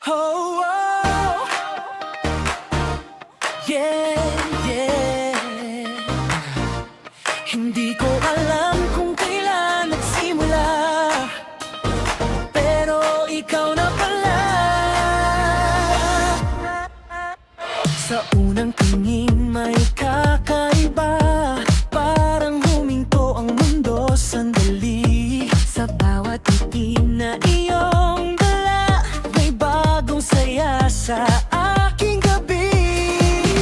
Oh, oh. Yeah, yeah. Hindi ko alam kung kailan nagsimula, pero ikaw na pala. Sa unang tingin may kakaiba, parang huminto ang mundo sandali. Sa bawat itim na iyong dala, may bagong saya sa aking gabi.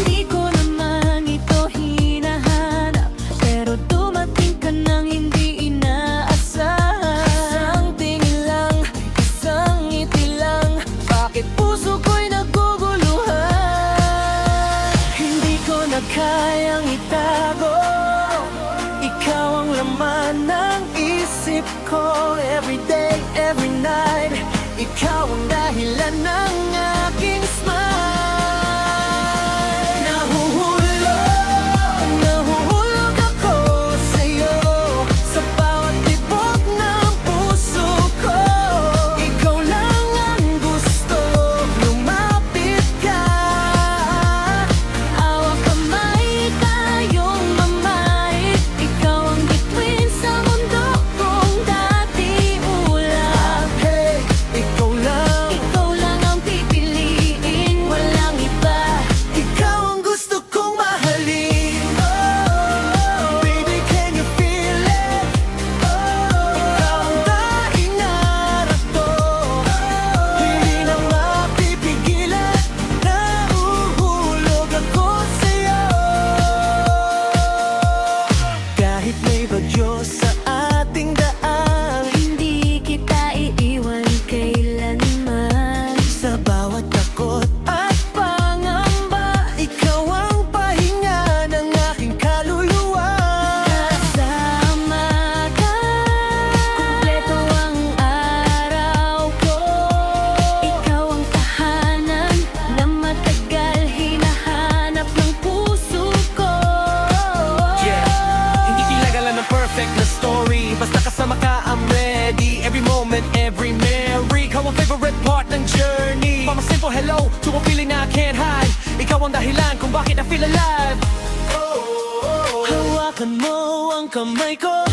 Hindi ko naman ito hinahanap, pero dumating ka nang hindi inaasahan. Isang tingin lang, isang ngiti lang, bakit puso ko'y naguguluhan? Hindi ko na kayang itago, ikaw ang laman ng isip ko. Every day, every night, ikaw ang dahilan ng aking smile. Nahuhulog ako sa'yo, sa bawat tibok ng puso ko. Ikaw lang ang gusto, lumapit ka. Hawak kamay tayong mamahit, ikaw ang bituin sa mundo kong dati ulam. Hey, ikaw lang ang pipiliin, walang iba. Ikaw ang gusto kong mahalin. Oh, baby, can you feel it? Oh, ikaw ang tanging narito, hindi na mapipigilan. Nahuhulog ako sa'yo. Kahit may bagyo sa ating daan, hindi kita iiwan kailanman. Sa bawat takot at pangamba, ikaw ang pahinga ng aking kaluluwa. Kasama ka, kumpleto ang araw ko. Ikaw ang tahanan na matagal hinahanap ng puso ko. Hindi kilala ng perfect na story, basta kasama ka I'm ready. Every moment, every memory, ikaw ang favorite part ng journey. From a simple hello to a feeling I can't hide, ikaw ang dahilan kung bakit I feel alive. Hawakan mo ang kamay ko.